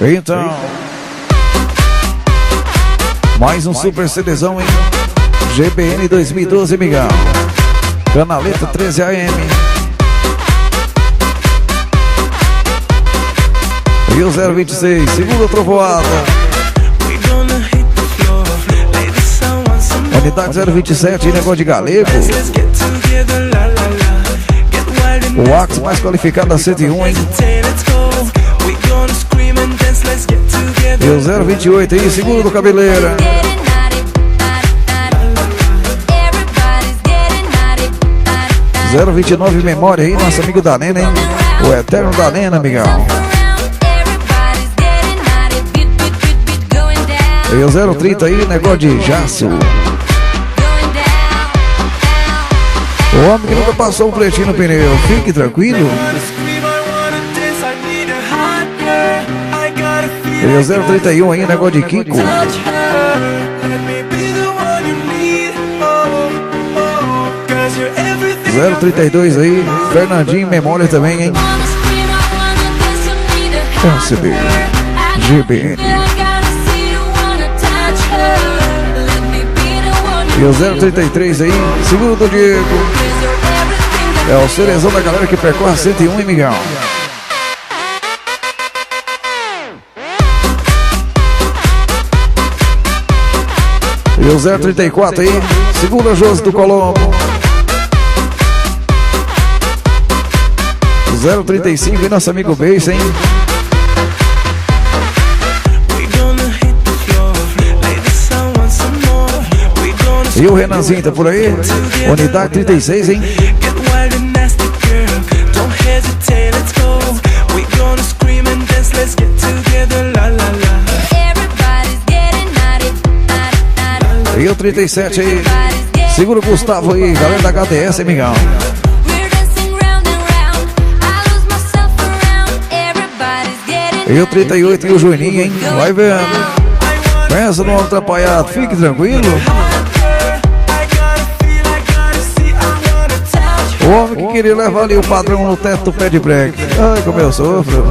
Então, mais um super CDzão, hein? GBN 2012, Miguel. Canaleta 13 AM. E o 026, segunda trovoada. Unidade 027, negócio de galego. O Ax mais qualificado da 101, hein? E o 028 aí, seguro do Cabeleira. 029 memória aí, nosso amigo da Nena, hein? O eterno da Nena, amigão. E o 030 aí, negócio de Jaço. O homem que nunca passou um pretinho no pneu, fique tranquilo. E o 031 aí, negócio de Kiko. 032 aí, Fernandinho memória também, hein? CD GBN. E o 033 aí, seguro do Diego. É o cerezão da galera que percorre 101, hein, Miguel? E o 034 aí, segura Josi do Colombo. 035 e nosso amigo Beijo, hein? E o Renanzinho tá por aí? Unidade 36, hein? E o 37 aí? Segura o Gustavo aí, galera da HDS, hein, Miguel? E o 38 e o Juninho, hein? Vai vendo. Pensa no homem atrapalhado, fique tranquilo. O homem que queria levar ali o padrão no teto do pé de breque. Ai, como eu sofro.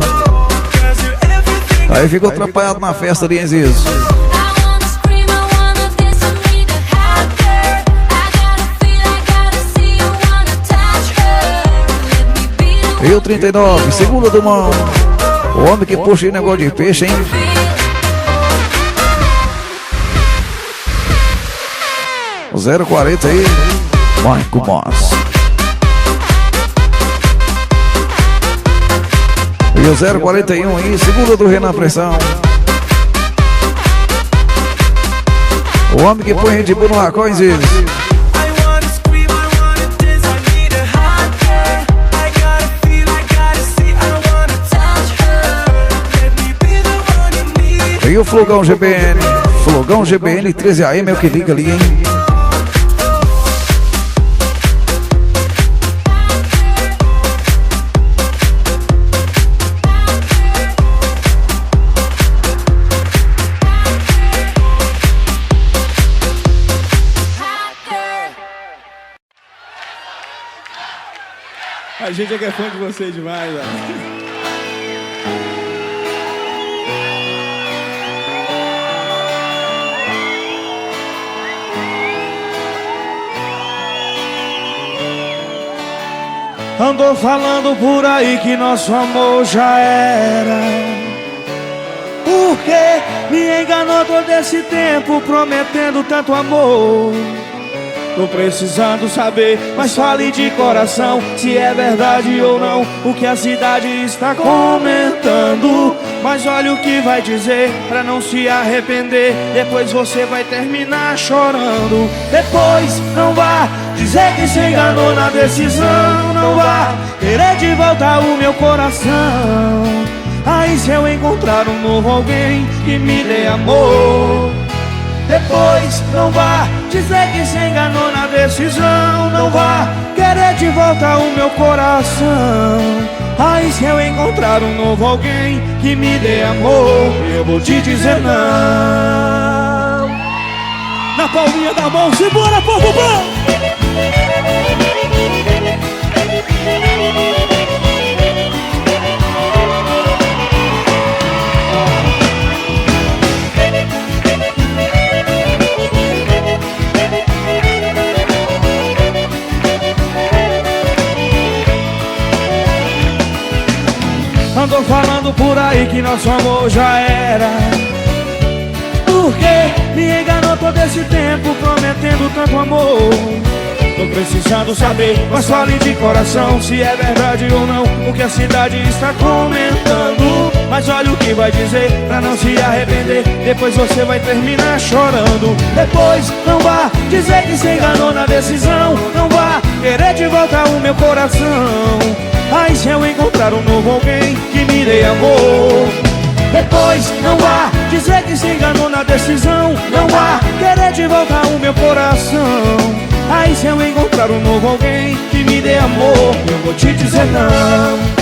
Aí ficou atrapalhado na festa ali, hein, Zizo? E o 39, segura do mão. O homem que puxa aí negócio de peixe, hein? O 040 aí, Marco Moss. E o 041 aí, segura do Renan Pressão. O homem que põe Red Bull no racões, eles. E o Flogão GBN. Flogão GBN 13 AM é o que liga ali, hein? A gente é que é fã de vocês demais, velho. Andou falando por aí que nosso amor já era. Por que me enganou todo esse tempo prometendo tanto amor? Tô precisando saber, mas fale de coração, se é verdade ou não o que a cidade está comentando. Mas olha o que vai dizer pra não se arrepender, depois você vai terminar chorando. Depois não vá dizer que se enganou na decisão, não vá querer de volta o meu coração. Aí se eu encontrar um novo alguém que me dê amor, depois não vá dizer que se enganou na decisão, não vá querer de volta o meu coração. Aí se eu encontrar um novo alguém que me dê amor, eu vou te dizer não. Na palminha da mão, segura, povo bom! Andou falando por aí que nosso amor já era. Por que me enganou todo esse tempo, prometendo tanto amor? Tô precisando saber, mas fale de coração, se é verdade ou não o que a cidade está comentando. Mas olha o que vai dizer, pra não se arrepender, depois você vai terminar chorando. Depois não vá dizer que se enganou na decisão, não vá querer de volta o meu coração. Aí se eu encontrar um novo alguém que me dê amor. Depois não vá dizer que se enganou na decisão, não vá querer de volta o meu coração. Aí se eu encontrar um novo alguém que me dê amor, eu vou te dizer não.